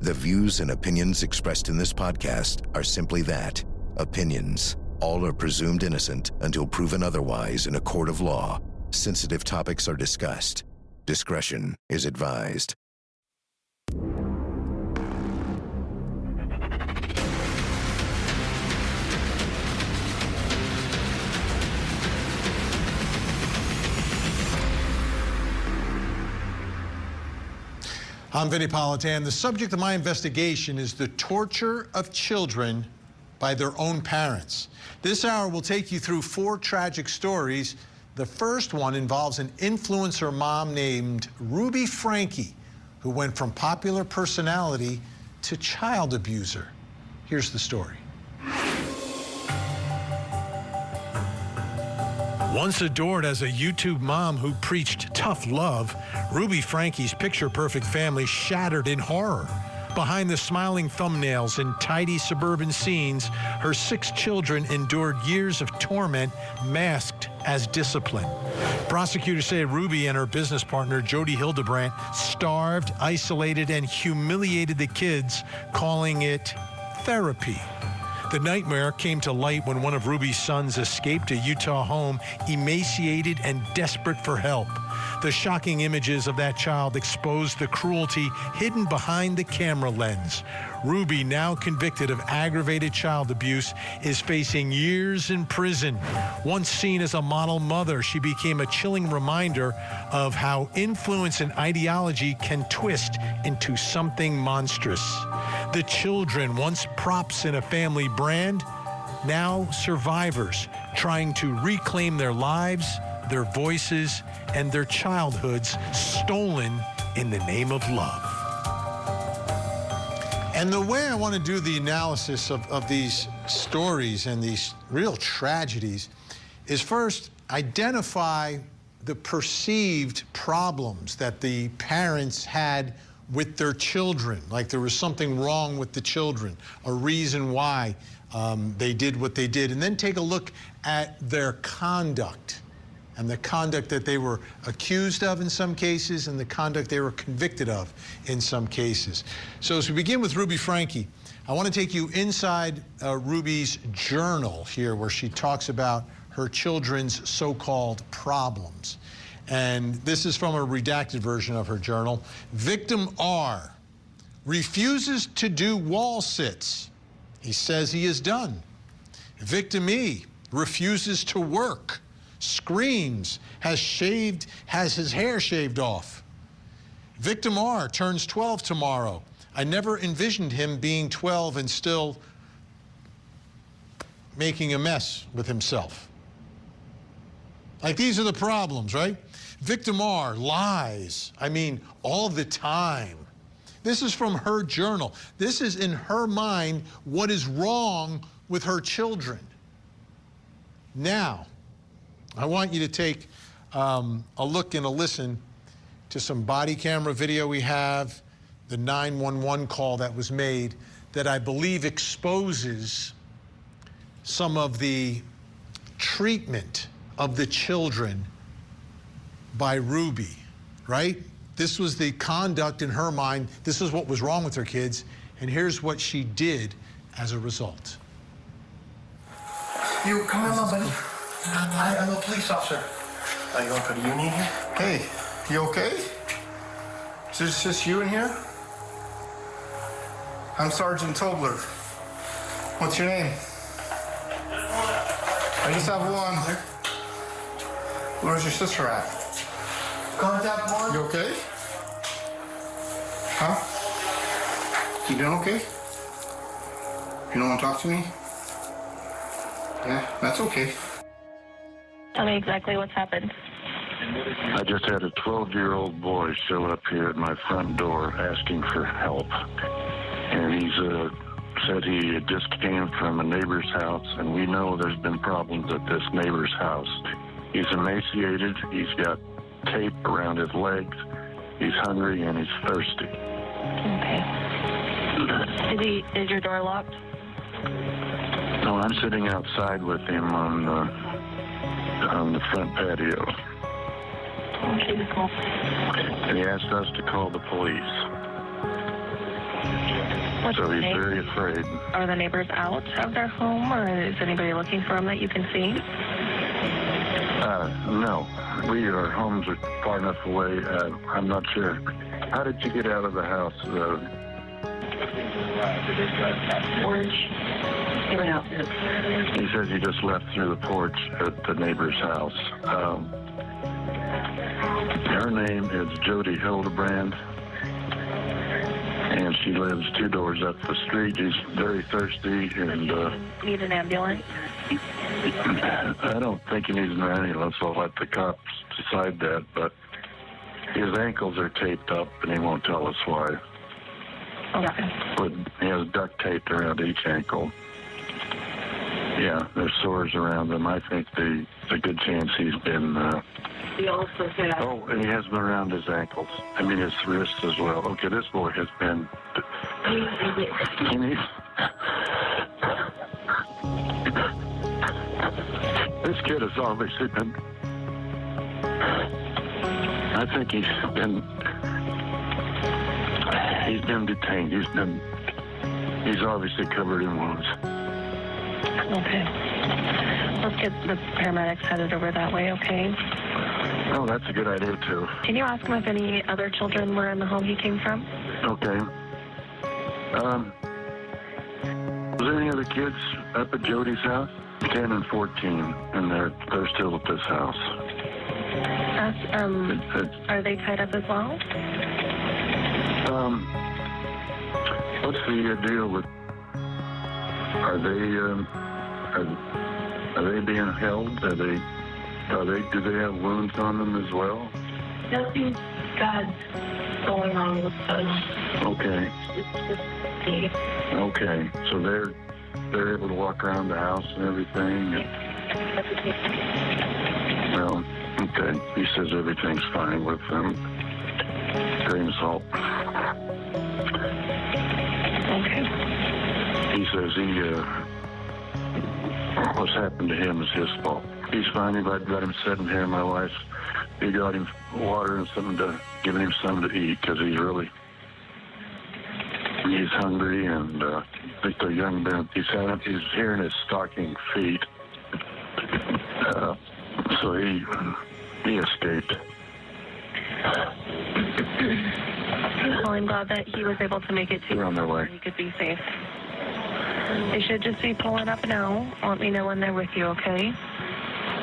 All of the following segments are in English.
The views and opinions expressed in this podcast are simply that, opinions. All are presumed innocent until proven otherwise in a court of law. Sensitive topics are discussed. Discretion is advised. I'm Vinnie Politan. The subject of my investigation is the torture of children by their own parents. This hour will take you through 4 tragic stories. The first one involves an influencer mom named Ruby Franke, who went from popular personality to child abuser. Here's the story. Once adored as a YouTube mom who preached tough love, Ruby Franke's picture-perfect family shattered in horror. Behind the smiling thumbnails and tidy suburban scenes, her 6 children endured years of torment masked as discipline. Prosecutors say Ruby and her business partner, Jody Hildebrandt, starved, isolated, and humiliated the kids, calling it therapy. The nightmare came to light when one of Ruby's sons escaped a Utah home, emaciated and desperate for help. The shocking images of that child exposed the cruelty hidden behind the camera lens. Ruby, now convicted of aggravated child abuse, is facing years in prison. Once seen as a model mother, she became a chilling reminder of how influence and ideology can twist into something monstrous. The children, once props in a family brand, now survivors trying to reclaim their lives, their voices, and their childhoods stolen in the name of love. And the way I want to do the analysis of these stories and these real tragedies is first identify the perceived problems that the parents had with their children, like there was something wrong with the children, a reason why they did what they did, and then take a look at their conduct and the conduct that they were accused of in some cases and the conduct they were convicted of in some cases. So as we begin with Ruby Franke, I want to take you inside Ruby's journal here, where she talks about her children's so-called problems. And this is from a redacted version of her journal. Victim R refuses to do wall sits. He says he is done. Victim E refuses to work, screams, has his hair shaved off. Victim R turns 12 tomorrow. I never envisioned him being 12 and still making a mess with himself. Like, these are the problems, right? Victim R lies, all the time. This is from her journal. This is, in her mind, what is wrong with her children. Now, I want you to take a look and a listen to some body camera video we have, the 911 call that was made that I believe exposes some of the treatment of the children by Ruby, right? This was the conduct in her mind. This is what was wrong with her kids, and here's what she did as a result. You come in, buddy. I'm a police officer. Are you going for the union here? Hey, you okay? Is this just you in here? I'm Sergeant Tobler. What's your name? I just have one. Where's your sister at? Contact one. You okay? Huh? You doing okay? You don't want to talk to me? Yeah, that's okay. Tell me exactly what's happened. I just had a 12-year-old boy show up here at my front door asking for help. And he's said he just came from a neighbor's house, and we know there's been problems at this neighbor's house. He's emaciated, he's got tape around his legs, he's hungry, and he's thirsty. Okay. Is your door locked? No, I'm sitting outside with him on the front patio. Okay, cool. And he asked us to call the police. What's So the he's name? very afraid. Are the neighbors out of their home, or is anybody looking for them that you can see? No. Our homes are far enough away. I'm not sure. How did you get out of the house? Orange. He says he just left through the porch at the neighbor's house. Her name is Jody Hildebrand, and she lives 2 doors up the street. She's very thirsty, and Need an ambulance? I don't think he needs an ambulance. I'll let the cops decide that, but his ankles are taped up, and he won't tell us why. Okay. But he has duct taped around each ankle. Yeah, there's sores around them. I think there's a good chance he's been... We also have... Oh, and he has been around his ankles. I mean, his wrists as well. Okay, this boy has been... He needs... This kid has obviously been... I think he's been detained. He's obviously covered in wounds. Okay. Let's get the paramedics headed over that way, okay? Oh, that's a good idea, too. Can you ask him if any other children were in the home he came from? Okay. Was there any other kids up at Jody's house? 10 and 14, and they're still at this house. Are they tied up as well? What's the deal with? Are they being held? Do they have wounds on them as well? Nothing bad going on with them. Okay. Okay. So they're able to walk around the house and everything. Well, okay. He says everything's fine with them. Grain of salt. Okay. He says what's happened to him is his fault. He's fine. If I'd got him sitting here, my wife, he got him water and giving him something to eat because he's hungry, and I think the young man, he's hearing his stocking feet. So he escaped. Well, I'm glad that he was able to make it to They're on their way. He could be safe. They should just be pulling up now. Let me know when they're with you, okay?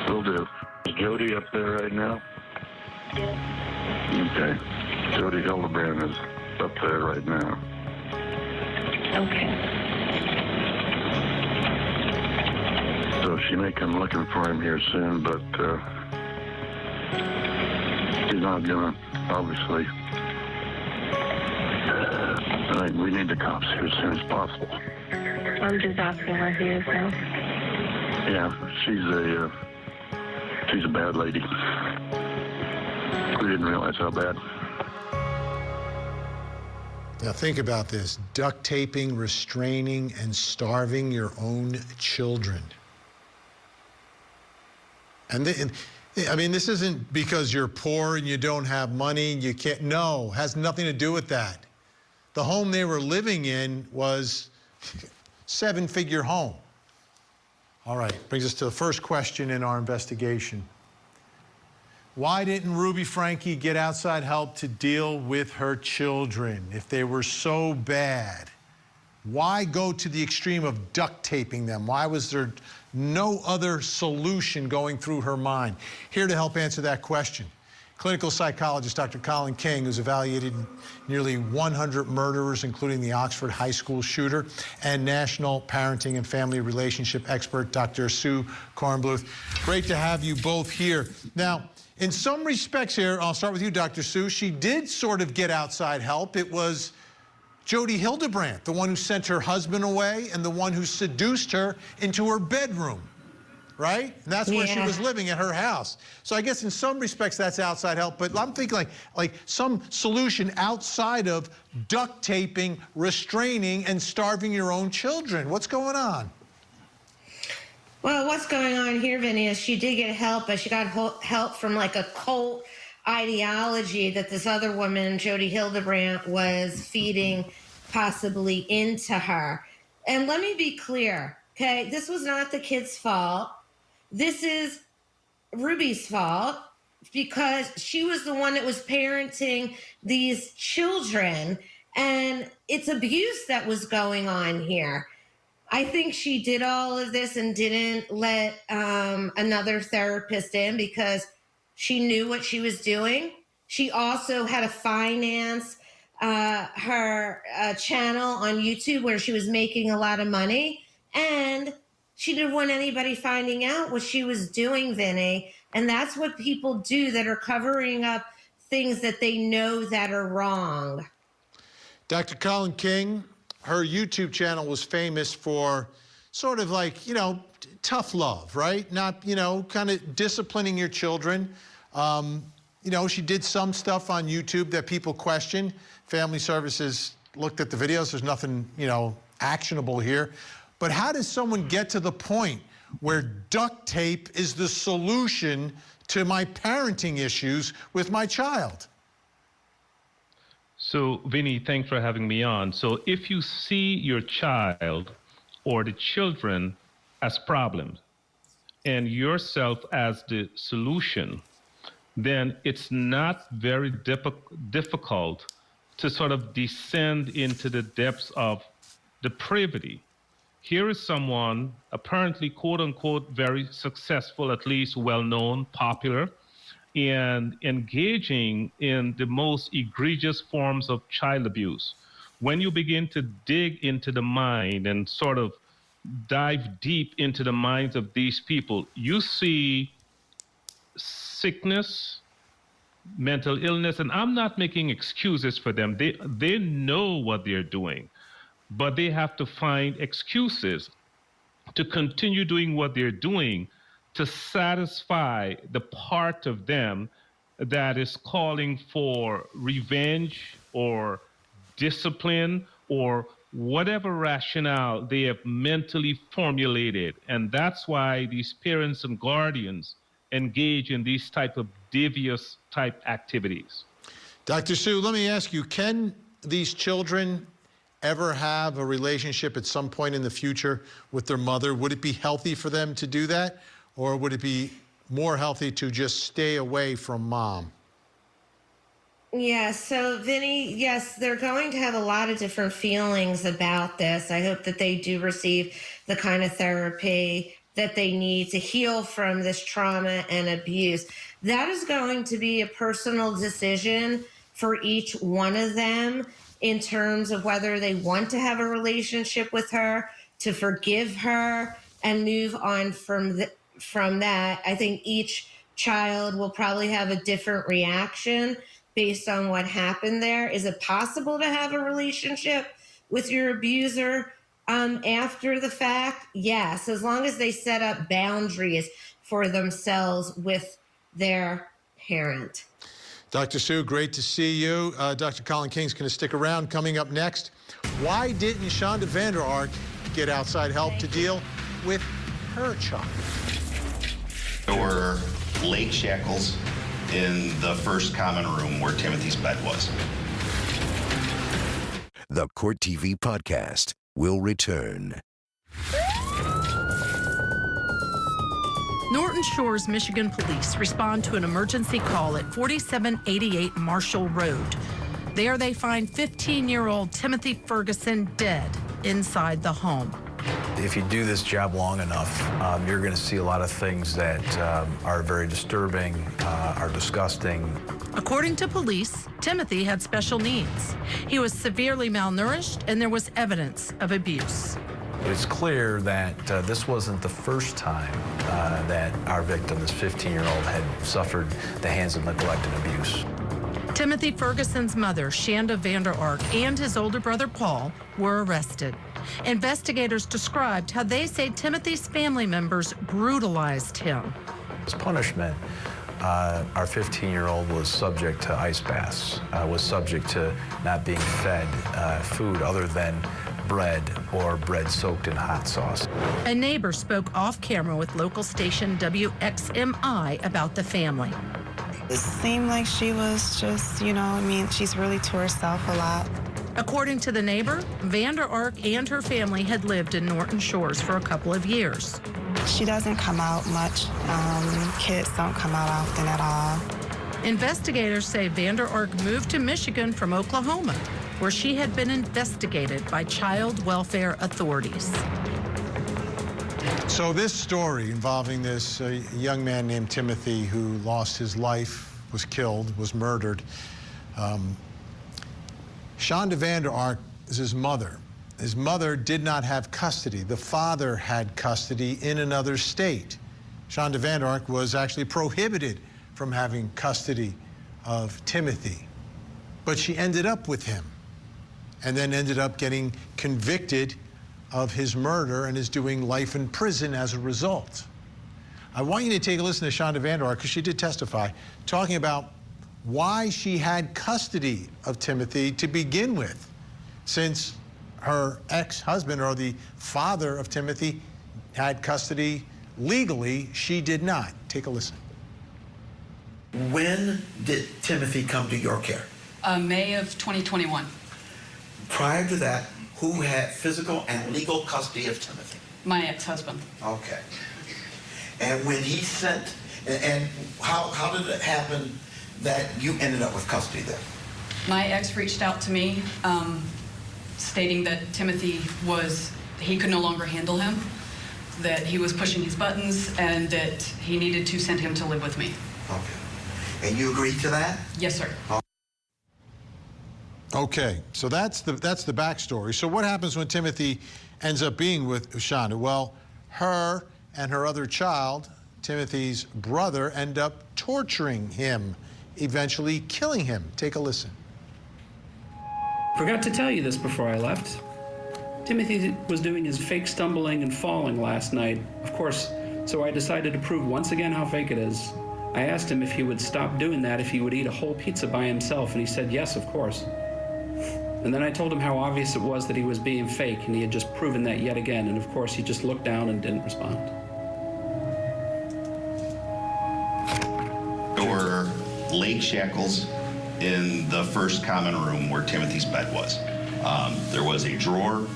Will do. Is Jody up there right now? Yes. Okay. Jody Hildebrand is up there right now. Okay. So she may come looking for him here soon, but he's not gonna, obviously. We need the cops here as soon as possible. I'm just asking where he is now. Yeah, she's a bad lady. We didn't realize how bad. Now think about this: duct taping, restraining, and starving your own children. And I mean, this isn't because you're poor and you don't have money, you can't. No, has nothing to do with that. The home they were living in was seven-figure home. All right, brings us to the first question in our investigation. Why didn't Ruby Franke get outside help to deal with her children if they were so bad? Why go to the extreme of duct taping them? Why was there no other solution going through her mind? Here to help answer that question, clinical psychologist Dr. Colin King, who's evaluated nearly 100 murderers, including the Oxford High School shooter, and national parenting and family relationship expert Dr. Sue Kornbluth. Great to have you both here. Now, in some respects here, I'll start with you, Dr. Sue, she did sort of get outside help. It was Jody Hildebrand, the one who sent her husband away and the one who seduced her into her bedroom, right? And that's where she was living, at her house. So I guess in some respects that's outside help, but I'm thinking like some solution outside of duct taping, restraining, and starving your own children. What's going on? Well, what's going on here, Vinny, is she did get help, but she got help from like a cult ideology that this other woman, Jody Hildebrand, was feeding possibly into her. And let me be clear, okay? This was not the kid's fault. This is Ruby's fault because she was the one that was parenting these children, and it's abuse that was going on here. I think she did all of this and didn't let another therapist in because she knew what she was doing. She also had to finance her channel on YouTube where she was making a lot of money, and she didn't want anybody finding out what she was doing, Vinny. And that's what people do that are covering up things that they know that are wrong. Dr. Colin King, her YouTube channel was famous for sort of like, you know, tough love, right? Not, you know, kind of disciplining your children. You know, she did some stuff on YouTube that people questioned. Family Services looked at the videos. There's nothing, you know, actionable here. But how does someone get to the point where duct tape is the solution to my parenting issues with my child? So, Vinny, thanks for having me on. So if you see your child or the children as problems and yourself as the solution, then it's not very difficult to sort of descend into the depths of depravity. Here is someone apparently, quote unquote, very successful, at least well-known, popular, and engaging in the most egregious forms of child abuse. When you begin to dig into the mind and sort of dive deep into the minds of these people, you see sickness, mental illness, and I'm not making excuses for them. They know what they're doing, but they have to find excuses to continue doing what they're doing to satisfy the part of them that is calling for revenge or discipline or whatever rationale they have mentally formulated. And that's why these parents and guardians engage in these type of devious type activities. Dr. Sue, let me ask you, can these children ever have a relationship at some point in the future with their mother? Would it be healthy for them to do that? Or would it be more healthy to just stay away from mom? Yeah, so Vinny, yes, they're going to have a lot of different feelings about this. I hope that they do receive the kind of therapy that they need to heal from this trauma and abuse. That is going to be a personal decision for each one of them in terms of whether they want to have a relationship with her, to forgive her, and move on from that. I think each child will probably have a different reaction based on what happened there. Is it possible to have a relationship with your abuser after the fact? Yes, as long as they set up boundaries for themselves with their parent. Dr. Sue, great to see you. Dr. Colin King's going to stick around. Coming up next, why didn't Shonda Vander Ark get outside help to deal with her child? There were leg shackles in the first common room where Timothy's bed was. The Court TV podcast will return. Norton Shores, Michigan police respond to an emergency call at 4788 Marshall Road. There they find 15-year-old Timothy Ferguson dead inside the home. If you do this job long enough, you're going to see a lot of things that are very disturbing, are disgusting. According to police, Timothy had special needs. He was severely malnourished, and there was evidence of abuse. It's clear that this wasn't the first time that our victim, this 15-year-old, had suffered the hands of neglect and abuse. Timothy Ferguson's mother, Shonda Vander Ark, and his older brother, Paul, were arrested. Investigators described how they say Timothy's family members brutalized him. As punishment, our 15-year-old was subject to ice baths, was subject to not being fed food other than bread or bread soaked in hot sauce. A neighbor spoke off camera with local station WXMI about the family. It seemed like she was just, she's really to herself a lot. According to the neighbor, Vander Ark and her family had lived in Norton Shores for a couple of years. She doesn't come out much. Kids don't come out often at all. Investigators say Vander Ark moved to Michigan from Oklahoma, where she had been investigated by child welfare authorities. So this story involving this young man named Timothy who lost his life, was killed, was murdered. Shonda Vander Ark is his mother. His mother did not have custody. The father had custody in another state. Shonda Vander Ark was actually prohibited from having custody of Timothy. But she ended up with him and then ended up getting convicted of his murder and is doing life in prison as a result. I want you to take a listen to Shonda Vander Ark, because she did testify, talking about why she had custody of Timothy to begin with, since her ex-husband, or the father of Timothy, had custody legally. She did not. Take a listen. When did Timothy come to your care? May of 2021. Prior to that, who had physical and legal custody of Timothy? My ex-husband. Okay. And when he sent, and how did it happen that you ended up with custody then? My ex reached out to me, stating that Timothy he could no longer handle him, that he was pushing his buttons, and that he needed to send him to live with me. Okay. And you agreed to that? Yes, sir. Okay, so that's the backstory. So what happens when Timothy ends up being with Shonda? Well, her and her other child, Timothy's brother, end up torturing him, eventually killing him. Take a listen. Forgot to tell you this before I left. Timothy was doing his fake stumbling and falling last night, of course, so I decided to prove once again how fake it is. I asked him if he would stop doing that if he would eat a whole pizza by himself, and he said yes, of course. And then I told him how obvious it was that he was being fake, and he had just proven that yet again, and of course he just looked down and didn't respond. There were leg shackles in the first common room where Timothy's bed was. There was a drawer.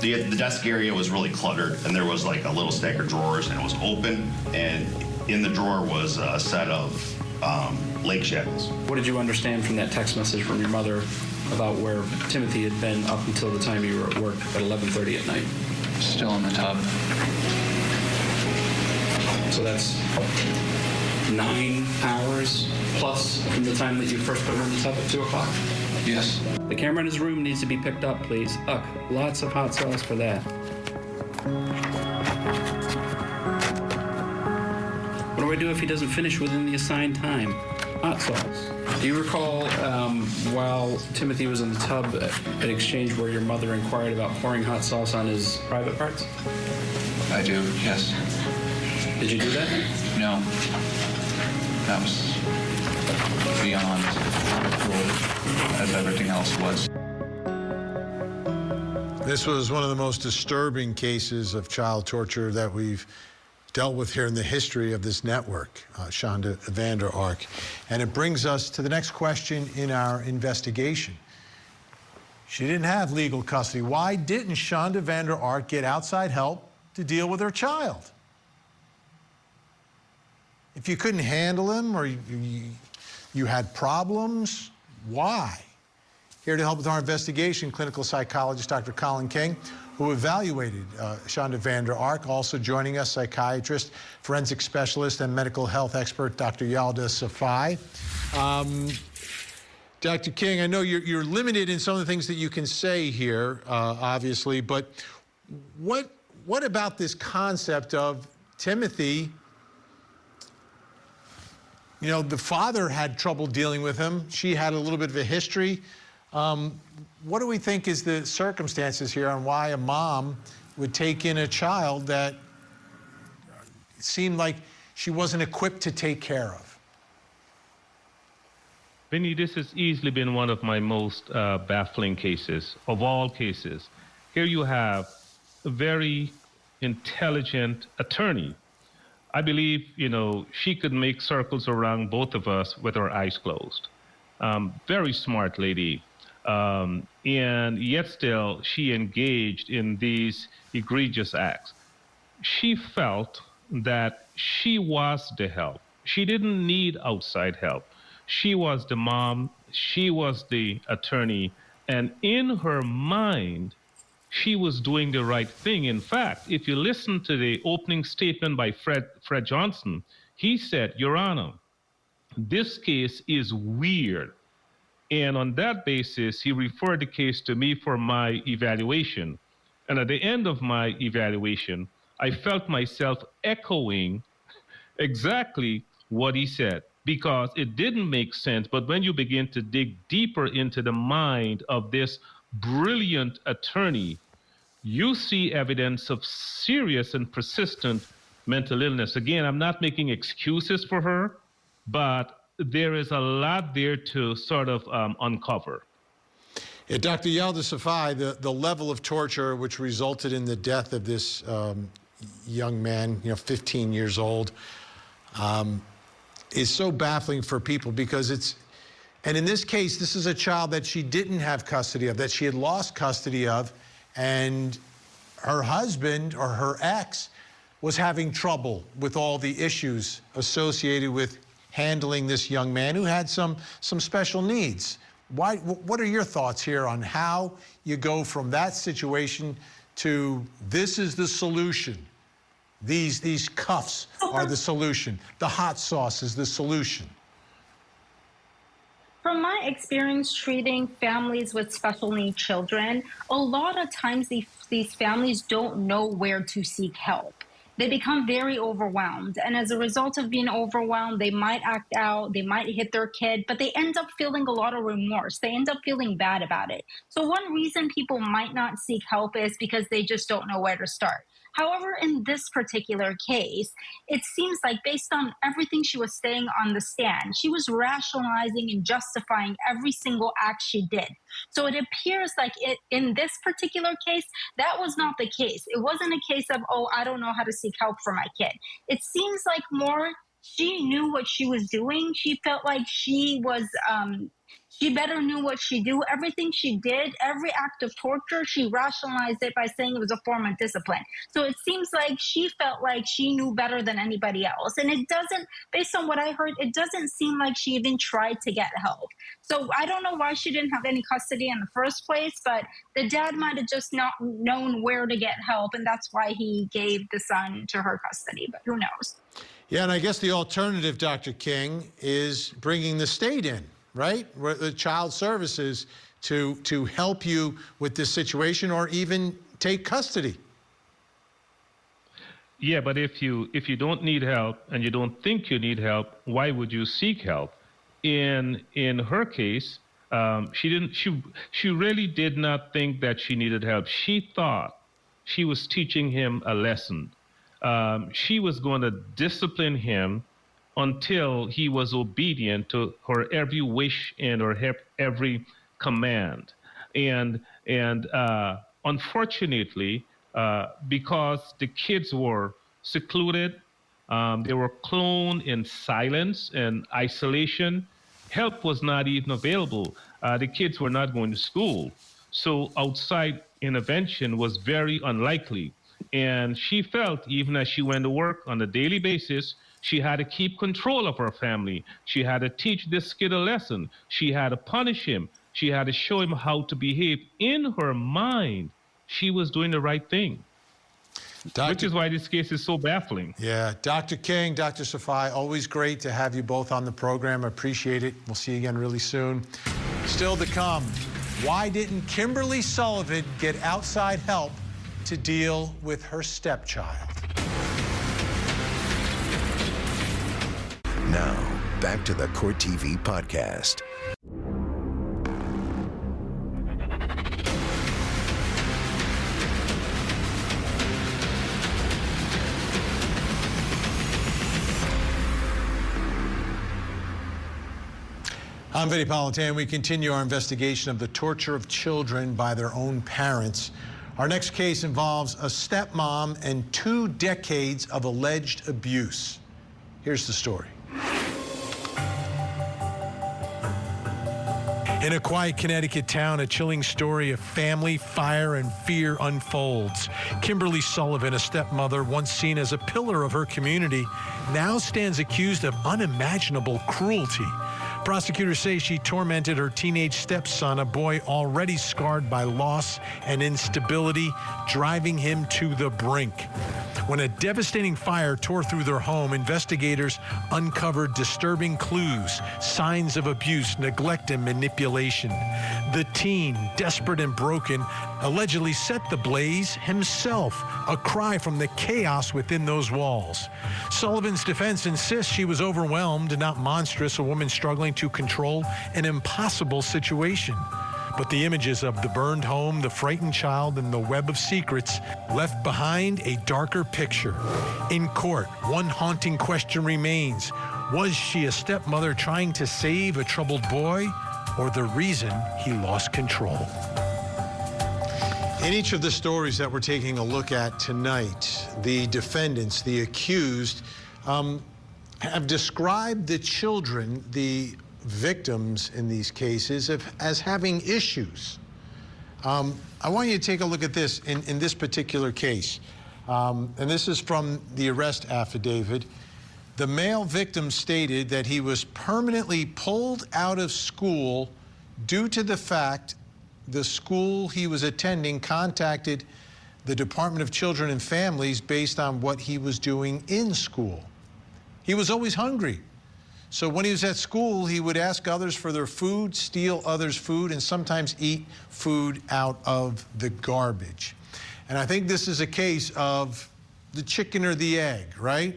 The desk area was really cluttered, and there was like a little stack of drawers, and it was open, and in the drawer was a set of leg shackles. What did you understand from that text message from your mother about where Timothy had been up until the time you were at work at 11:30 at night? Still in the tub. So that's 9 hours plus from the time that you first put him in the tub at 2 o'clock? Yes. The camera in his room needs to be picked up, please. Lots of hot sauce for that. What do I do if he doesn't finish within the assigned time? Hot sauce. Do you recall while Timothy was in the tub, an exchange where your mother inquired about pouring hot sauce on his private parts? I do, yes. Did you do that? No. That was beyond rule, as everything else was. This was one of the most disturbing cases of child torture that we've dealt with here in the history of this network, Shonda Vander Ark. And it brings us to the next question in our investigation. She didn't have legal custody. Why didn't Shonda Vander Ark get outside help to deal with her child? If you couldn't handle him, or you had problems, why? Here to help with our investigation, clinical psychologist Dr. Colin King, who evaluated Shonda Vander Ark. Also joining us, psychiatrist, forensic specialist, and medical health expert Dr. Yalda Safai. Dr. King, I know you're limited in some of the things that you can say here, obviously, but what about this concept of Timothy? You know, the father had trouble dealing with him. She had a little bit of a history. What do we think is the circumstances here on why a mom would take in a child that seemed like she wasn't equipped to take care of? Vinnie, this has easily been one of my most baffling cases, of all cases. Here you have a very intelligent attorney. I believe, she could make circles around both of us with her eyes closed. very smart lady. And yet still, she engaged in these egregious acts. She felt that she was the help. She didn't need outside help. She was the mom. She was the attorney. And in her mind, she was doing the right thing. In fact, if you listen to the opening statement by Fred Johnson, he said, Your Honor, this case is weird. And on that basis, he referred the case to me for my evaluation. And at the end of my evaluation, I felt myself echoing exactly what he said, because it didn't make sense. But when you begin to dig deeper into the mind of this brilliant attorney, you see evidence of serious and persistent mental illness. Again, I'm not making excuses for her, but there is a lot there to sort of uncover. Yeah, Dr. Yildiz, the level of torture which resulted in the death of this young man, 15 years old, is so baffling for people, because and in this case, this is a child that she didn't have custody of, that she had lost custody of, and her husband or her ex was having trouble with all the issues associated with handling this young man who had some special needs. What are your thoughts here on how you go from that situation to this is the solution? These cuffs are the solution. The hot sauce is the solution. From my experience treating families with special needs children, a lot of times these families don't know where to seek help. They become very overwhelmed. And as a result of being overwhelmed, they might act out, they might hit their kid, but they end up feeling a lot of remorse. They end up feeling bad about it. So one reason people might not seek help is because they just don't know where to start. However, in this particular case, it seems like based on everything she was saying on the stand, she was rationalizing and justifying every single act she did. So it appears like in this particular case, that was not the case. It wasn't a case of, oh, I don't know how to seek help for my kid. It seems like more she knew what she was doing. She felt like she was she better knew what she do. Everything she did, every act of torture, she rationalized it by saying it was a form of discipline. So it seems like she felt like she knew better than anybody else. And it doesn't, based on what I heard, it doesn't seem like she even tried to get help. So I don't know why she didn't have any custody in the first place, but the dad might have just not known where to get help. And that's why he gave the son to her custody, but who knows? Yeah, and I guess the alternative, Dr. King, is bringing the state in, right? The child services to help you with this situation, or even take custody. Yeah, but if you don't need help and you don't think you need help, why would you seek help? In her case, she really did not think that she needed help. She thought she was teaching him a lesson. She was going to discipline him until he was obedient to her every wish and her every command. And unfortunately, because the kids were secluded, they were cloned in silence and isolation, help was not even available. The kids were not going to school. So outside intervention was very unlikely. And she felt, even as she went to work on a daily basis, she had to keep control of her family. She had to teach this kid a lesson. She had to punish him. She had to show him how to behave. In her mind, she was doing the right thing, which is why this case is so baffling. Yeah, Dr. King, Dr. Safai, always great to have you both on the program. I appreciate it. We'll see you again really soon. Still to come, why didn't Kimberly Sullivan get outside help to deal with her stepchild? Now, back to the Court TV podcast. I'm Vinnie Politan. We continue our investigation of the torture of children by their own parents. Our next case involves a stepmom and 2 decades of alleged abuse. Here's the story. In a quiet Connecticut town, a chilling story of family, fire, and fear unfolds. Kimberly Sullivan, a stepmother once seen as a pillar of her community, now stands accused of unimaginable cruelty. Prosecutors say she tormented her teenage stepson, a boy already scarred by loss and instability, driving him to the brink. When a devastating fire tore through their home, investigators uncovered disturbing clues, signs of abuse, neglect, and manipulation. The teen, desperate and broken, allegedly set the blaze himself, a cry from the chaos within those walls. Sullivan's defense insists she was overwhelmed, not monstrous, a woman struggling to control an impossible situation. But the images of the burned home, the frightened child, and the web of secrets left behind a darker picture. In court, one haunting question remains. Was she a stepmother trying to save a troubled boy, or the reason he lost control? In each of the stories that we're taking a look at tonight, the defendants, the accused, have described the children, the victims in these cases, as having issues. I want you to take a look at this in this particular case. And this is from the arrest affidavit. The male victim stated that he was permanently pulled out of school due to the fact the school he was attending contacted the Department of Children and Families based on what he was doing in school. He was always hungry. So when he was at school, he would ask others for their food, steal others' food, and sometimes eat food out of the garbage. And I think this is a case of the chicken or the egg, right?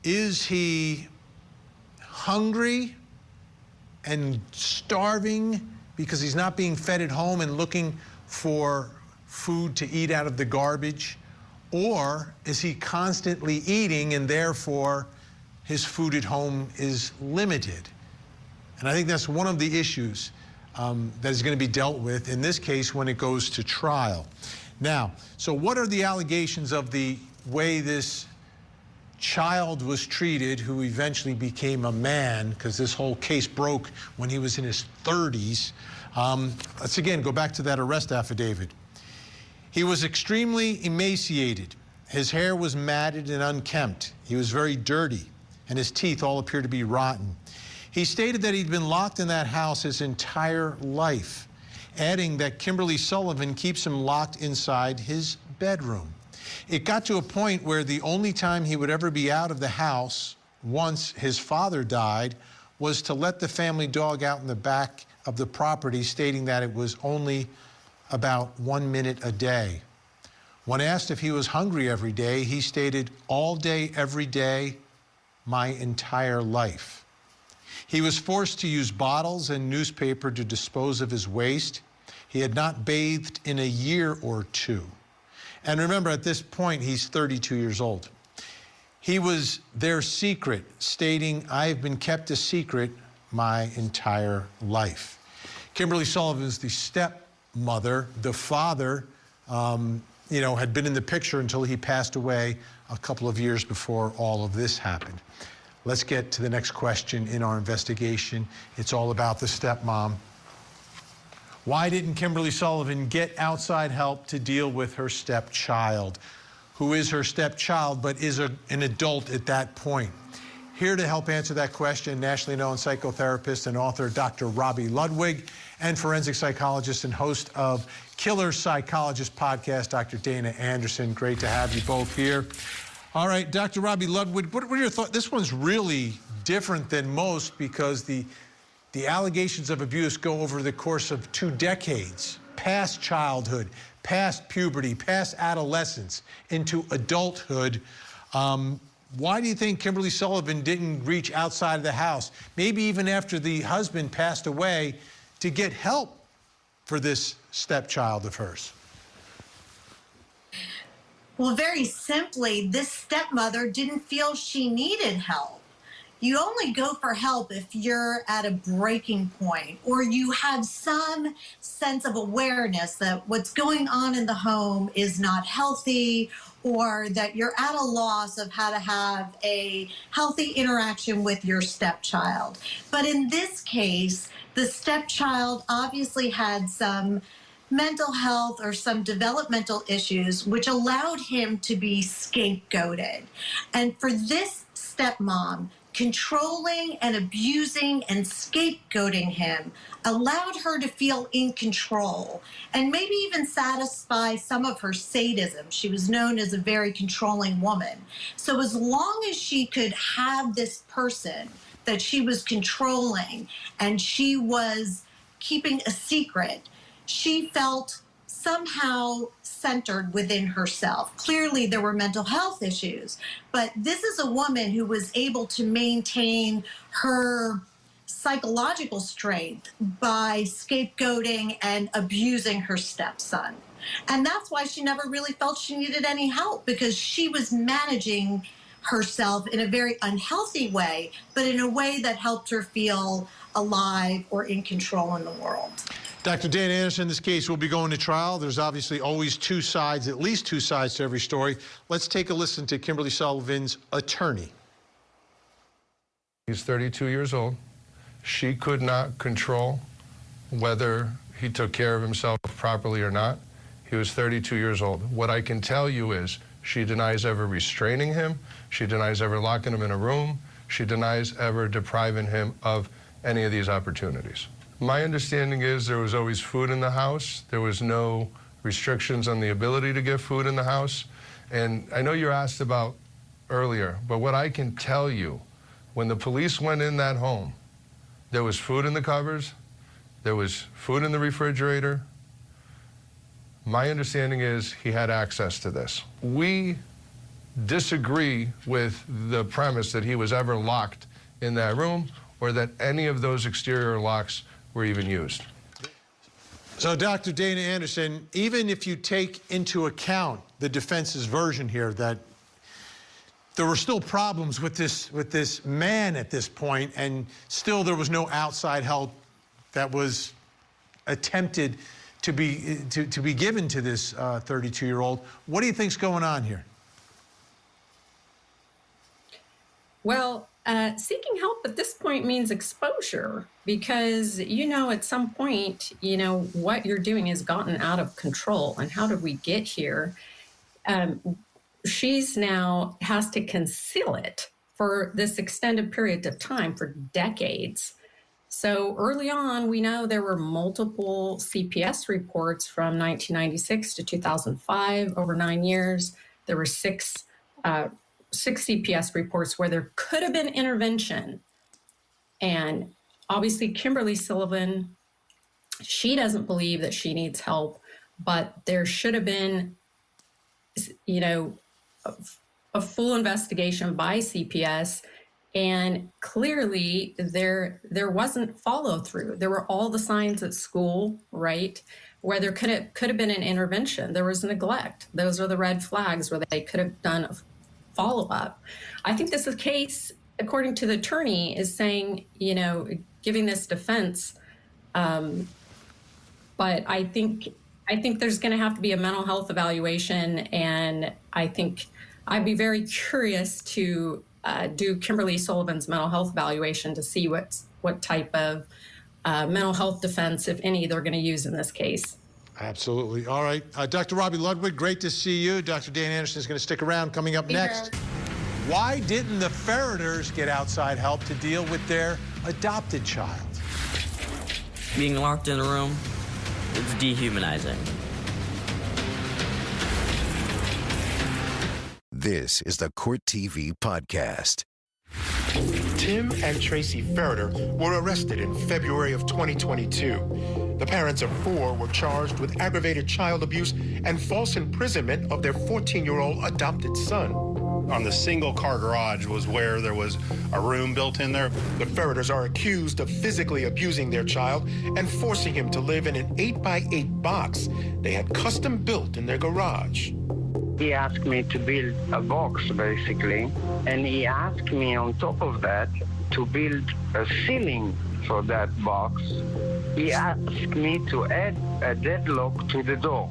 Is he hungry and starving because he's not being fed at home and looking for food to eat out of the garbage? Or is he constantly eating and therefore his food at home is limited? And I think that's one of the issues that is going to be dealt with in this case when it goes to trial. Now, so what are the allegations of the way this child was treated, who eventually became a man, because this whole case broke when he was in his 30s? Let's again go back to that arrest affidavit. He was extremely emaciated. His hair was matted and unkempt. He was very dirty, and his teeth all appeared to be rotten. He stated that he'd been locked in that house his entire life, adding that Kimberly Sullivan keeps him locked inside his bedroom. It got to a point where the only time he would ever be out of the house once his father died was to let the family dog out in the back of the property, stating that it was only about 1 minute a day. When asked if he was hungry every day, he stated, all day, every day, my entire life. He was forced to use bottles and newspaper to dispose of his waste. He had not bathed in a year or two. And remember, at this point, he's 32 years old. He was their secret, stating, I have been kept a secret my entire life. Kimberly Sullivan is the stepmother. The father, had been in the picture until he passed away a couple of years before all of this happened. Let's get to the next question in our investigation. It's all about the stepmom. Why didn't Kimberly Sullivan get outside help to deal with her stepchild, who is her stepchild but is an adult at that point? Here to help answer that question, nationally known psychotherapist and author Dr. Robby Ludwig, and forensic psychologist and host of Killer Psychologist Podcast, Dr. Dana Anderson. Great to have you both here. All right, Dr. Robby Ludwig, what are your thoughts? This one's really different than most because the allegations of abuse go over the course of 2 decades, past childhood, past puberty, past adolescence, into adulthood. Why do you think Kimberly Sullivan didn't reach outside of the house, maybe even after the husband passed away, to get help for this stepchild of hers? Well, very simply, this stepmother didn't feel she needed help. you only go for help if you're at a breaking point or you have some sense of awareness that what's going on in the home is not healthy, or that you're at a loss of how to have a healthy interaction with your stepchild. But in this case, the stepchild obviously had some mental health or some developmental issues, which allowed him to be scapegoated. And for this stepmom, controlling and abusing and scapegoating him allowed her to feel in control and maybe even satisfy some of her sadism. She was known as a very controlling woman. So as long as she could have this person that she was controlling and she was keeping a secret, she felt somehow centered within herself. Clearly, there were mental health issues, but this is a woman who was able to maintain her psychological strength by scapegoating and abusing her stepson. And that's why she never really felt she needed any help, because she was managing herself in a very unhealthy way, but in a way that helped her feel alive or in control in the world. Dr. Dana Anderson, this case will be going to trial. There's obviously always two sides, at least two sides to every story. Let's take a listen to Kimberly Sullivan's attorney. He's 32 years old. She could not control whether he took care of himself properly or not. He was 32 years old. What I can tell you is she denies ever restraining him. She denies ever locking him in a room. She denies ever depriving him of any of these opportunities. My understanding is there was always food in the house. There was no restrictions on the ability to get food in the house. And I know you asked about earlier, but what I can tell you, when the police went in that home, there was food in the cupboards, there was food in the refrigerator. My understanding is he had access to this. We disagree with the premise that he was ever locked in that room or that any of those exterior locks were even used. So, Dr. Dana Anderson, even if you take into account the defense's version here that there were still problems with this man at this point, and still there was no outside help that was attempted to be given to this 32-year-old, what do you think's going on here? Well, seeking help at this point means exposure, because, at some point, what you're doing has gotten out of control. And how did we get here? She's now has to conceal it for this extended period of time, for decades. So early on, we know there were multiple CPS reports from 1996 to 2005, over 9 years. There were six CPS reports where there could have been intervention. And obviously, Kimberly Sullivan, she doesn't believe that she needs help, but there should have been, a full investigation by CPS. And clearly, there wasn't follow through. There were all the signs at school, right, where there could have been an intervention. There was neglect. Those are the red flags where they could have done a follow-up. I think this case, according to the attorney, is saying, giving this defense. But I think there's going to have to be a mental health evaluation, and I think I'd be very curious to do Kimberly Sullivan's mental health evaluation to see what type of mental health defense, if any, they're going to use in this case. Absolutely. All right. Dr. Robbie Ludwig, great to see you. Dr. Dana Anderson is going to stick around. Coming up next, why didn't the Ferrators get outside help to deal with their adopted child? Being locked in a room, it's dehumanizing. This is the Court TV Podcast. Tim and Tracy Ferrator were arrested in February of 2022. The parents of 4 were charged with aggravated child abuse and false imprisonment of their 14-year-old adopted son. On the single-car garage was where there was a room built in there. The Ferrators are accused of physically abusing their child and forcing him to live in an 8x8 box they had custom built in their garage. He asked me to build a box, basically, and he asked me on top of that to build a ceiling for that box, he asked me to add a deadlock to the door.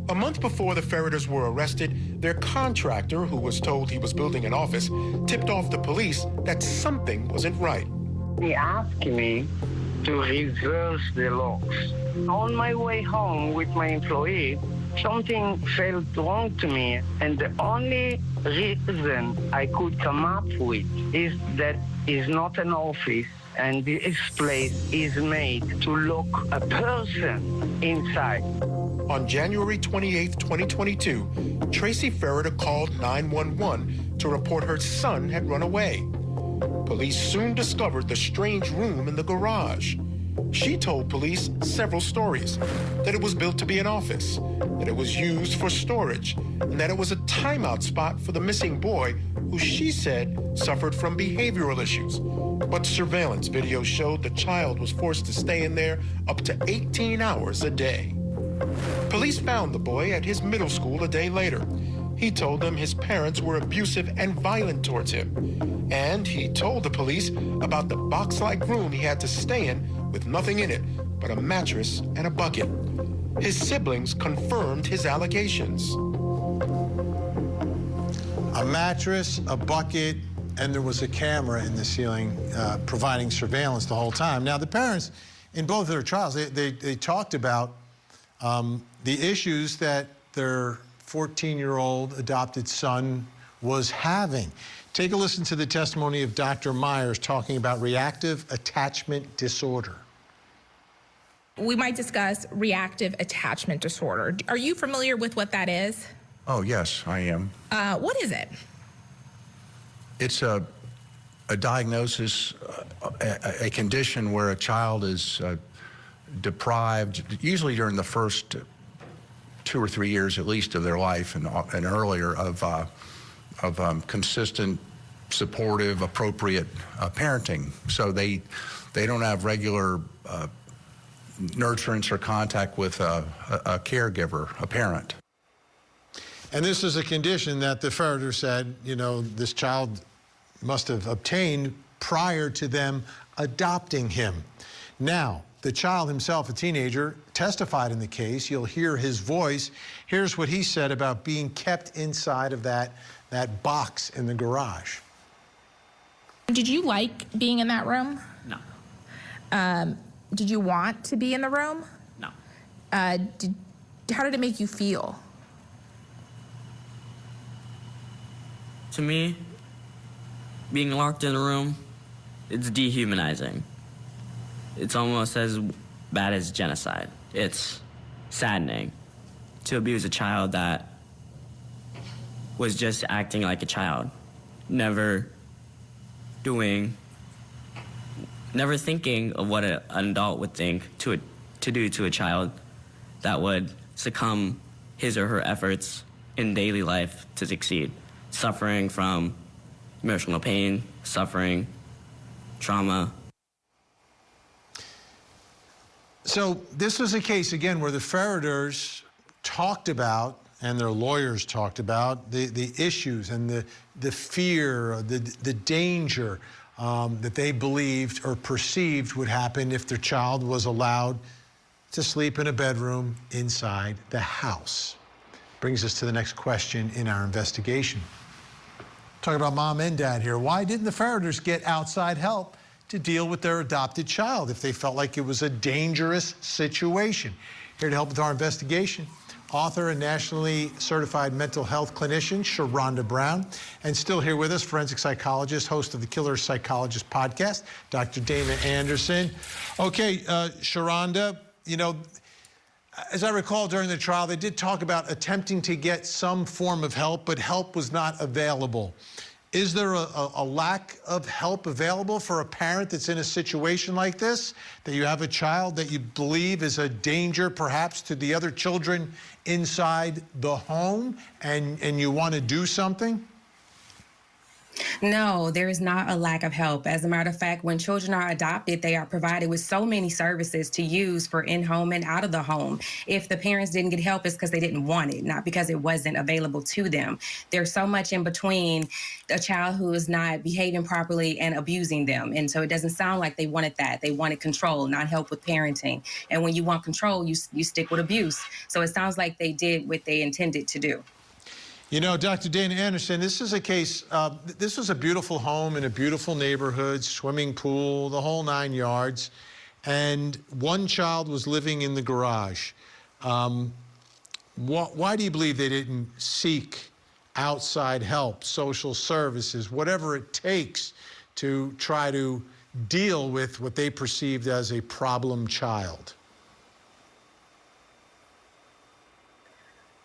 A month before the Ferrators were arrested, their contractor, who was told he was building an office, tipped off the police that something wasn't right. He asked me to reverse the locks. On my way home with my employee, something felt wrong to me, and the only reason I could come up with is that it's not an office, and this place is made to lock a person inside. On January 28, 2022, Tracy Ferrator called 911 to report her son had run away. Police soon discovered the strange room in the garage. She told police several stories: that it was built to be an office, that it was used for storage, and that it was a timeout spot for the missing boy, who she said suffered from behavioral issues. But surveillance video showed the child was forced to stay in there up to 18 hours a day. Police found the boy at his middle school a day later. He told them his parents were abusive and violent towards him. And he told the police about the box-like room he had to stay in with nothing in it but a mattress and a bucket. His siblings confirmed his allegations. A mattress, a bucket, and there was a camera in the ceiling providing surveillance the whole time. Now, the parents, in both of their trials, they talked about the issues that their 14-year-old adopted son was having. Take a listen to the testimony of Dr. Myers talking about reactive attachment disorder. We might discuss reactive attachment disorder. Are you familiar with what that is? Oh, yes, I am. What is it? It's a diagnosis, a condition where a child is deprived, usually during the first 2 or 3 years at least of their life and earlier, of consistent, supportive, appropriate parenting. So they don't have regular nurturance or contact with a caregiver, a parent. And this is a condition that the Ferrator said, you know, this child must have obtained prior to them adopting him. Now, the child himself, a teenager, testified in the case. You'll hear his voice. Here's what he said about being kept inside of that box in the garage. Did you like being in that room? No. Did you want to be in the room? No. How did it make you feel? To me, being locked in a room, it's dehumanizing. It's almost as bad as genocide. It's saddening to abuse a child that was just acting like a child, never thinking of what an adult would think to do to a child that would succumb his or her efforts in daily life to succeed, suffering from emotional pain, suffering, trauma. So this was a case, again, where the Ferrators talked about, and their lawyers talked about, the issues and the fear, the danger that they believed or perceived would happen if their child was allowed to sleep in a bedroom inside the house. Brings us to the next question in our investigation. Talking about mom and dad here. Why didn't the Ferrators get outside help to deal with their adopted child if they felt like it was a dangerous situation? Here to help with our investigation, author and nationally certified mental health clinician, Sharonda Brown. And still here with us, forensic psychologist, host of the Killer Psychologist podcast, Dr. Dana Anderson. Okay, Sharonda, you know, as I recall during the trial, they did talk about attempting to get some form of help, but help was not available. Is there a lack of help available for a parent that's in a situation like this, that you have a child that you believe is a danger perhaps to the other children inside the home, and you want to do something? No, there is not a lack of help. As a matter of fact, when children are adopted, they are provided with so many services to use for in-home and out of the home. If the parents didn't get help, it's because they didn't want it, not because it wasn't available to them. There's so much in between a child who is not behaving properly and abusing them. And so it doesn't sound like they wanted that. They wanted control, not help with parenting. And when you want control, you stick with abuse. So it sounds like they did what they intended to do. You know, Dr. Dana Anderson, this is a case, this was a beautiful home in a beautiful neighborhood, swimming pool, the whole 9 yards, and one child was living in the garage. Why do you believe they didn't seek outside help, social services, whatever it takes to try to deal with what they perceived as a problem child?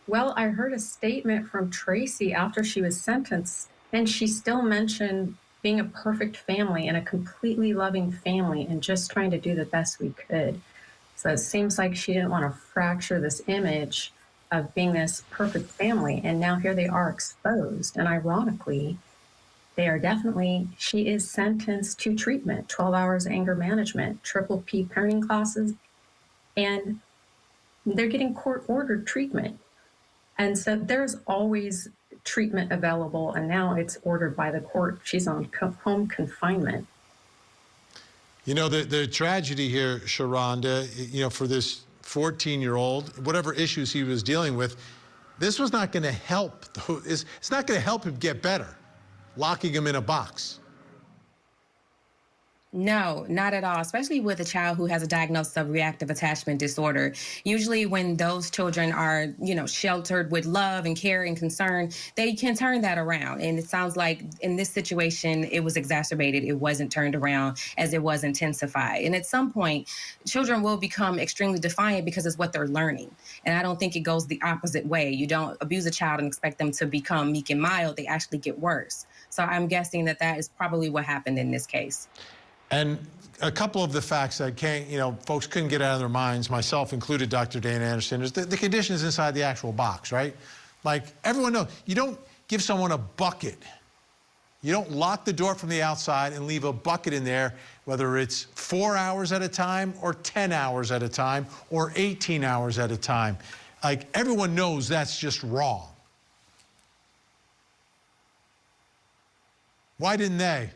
Well, I heard a statement from Tracy after she was sentenced, and she still mentioned being a perfect family and a completely loving family and just trying to do the best we could. So it seems like she didn't want to fracture this image of being this perfect family. And now here they are exposed. And ironically, she is sentenced to treatment, 12 hours anger management, triple P parenting classes, and they're getting court-ordered treatment. And so there's always treatment available, and now it's ordered by the court. She's on home confinement. You know, the tragedy here, Sharonda, you know, for this 14-year-old, whatever issues he was dealing with, this was not going to help. It's not going to help him get better, locking him in a box. No, not at all, especially with a child who has a diagnosis of reactive attachment disorder. Usually when those children are, sheltered with love and care and concern, they can turn that around. And it sounds like in this situation, it was exacerbated. It wasn't turned around as it was intensified. And at some point, children will become extremely defiant because it's what they're learning. And I don't think it goes the opposite way. You don't abuse a child and expect them to become meek and mild. They actually get worse. So I'm guessing that is probably what happened in this case. And a couple of the facts that folks couldn't get out of their minds, myself included, Dr. Dana Anderson, is the conditions inside the actual box, right? Like, everyone knows, you don't give someone a bucket. You don't lock the door from the outside and leave a bucket in there, whether it's 4 hours at a time or 10 hours at a time or 18 hours at a time. Like, everyone knows that's just wrong. Why didn't they?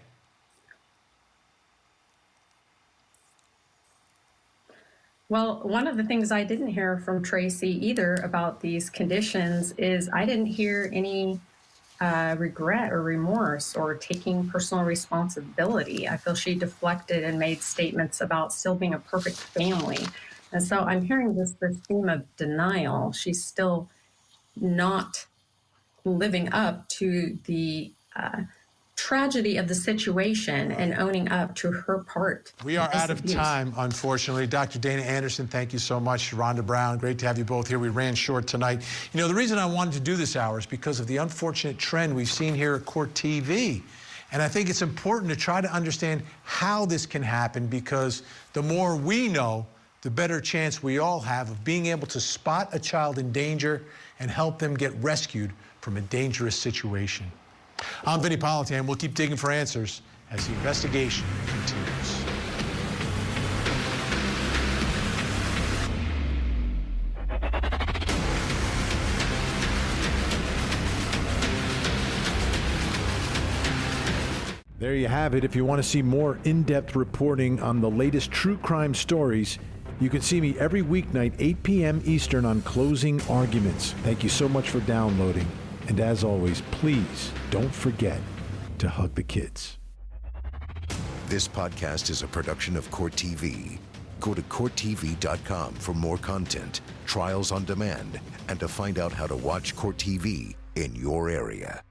Well, one of the things I didn't hear from Tracy either about these conditions is I didn't hear any regret or remorse or taking personal responsibility. I feel she deflected and made statements about still being a perfect family. And so I'm hearing this theme of denial. She's still not living up to the tragedy of the situation and owning up to her part. We are out of time, unfortunately. Dr. Dana Anderson, thank you so much. Rhonda Brown, great to have you both here. We ran short tonight. You know, the reason I wanted to do this hour is because of the unfortunate trend we've seen here at Court TV. And I think it's important to try to understand how this can happen, because the more we know, the better chance we all have of being able to spot a child in danger and help them get rescued from a dangerous situation. I'm Vinnie Politan. We'll keep digging for answers as the investigation continues. There you have it. If you want to see more in-depth reporting on the latest true crime stories, you can see me every weeknight, 8 p.m. Eastern on Closing Arguments. Thank you so much for downloading. And as always, please don't forget to hug the kids. This podcast is a production of Court TV. Go to CourtTV.com for more content, trials on demand, and to find out how to watch Court TV in your area.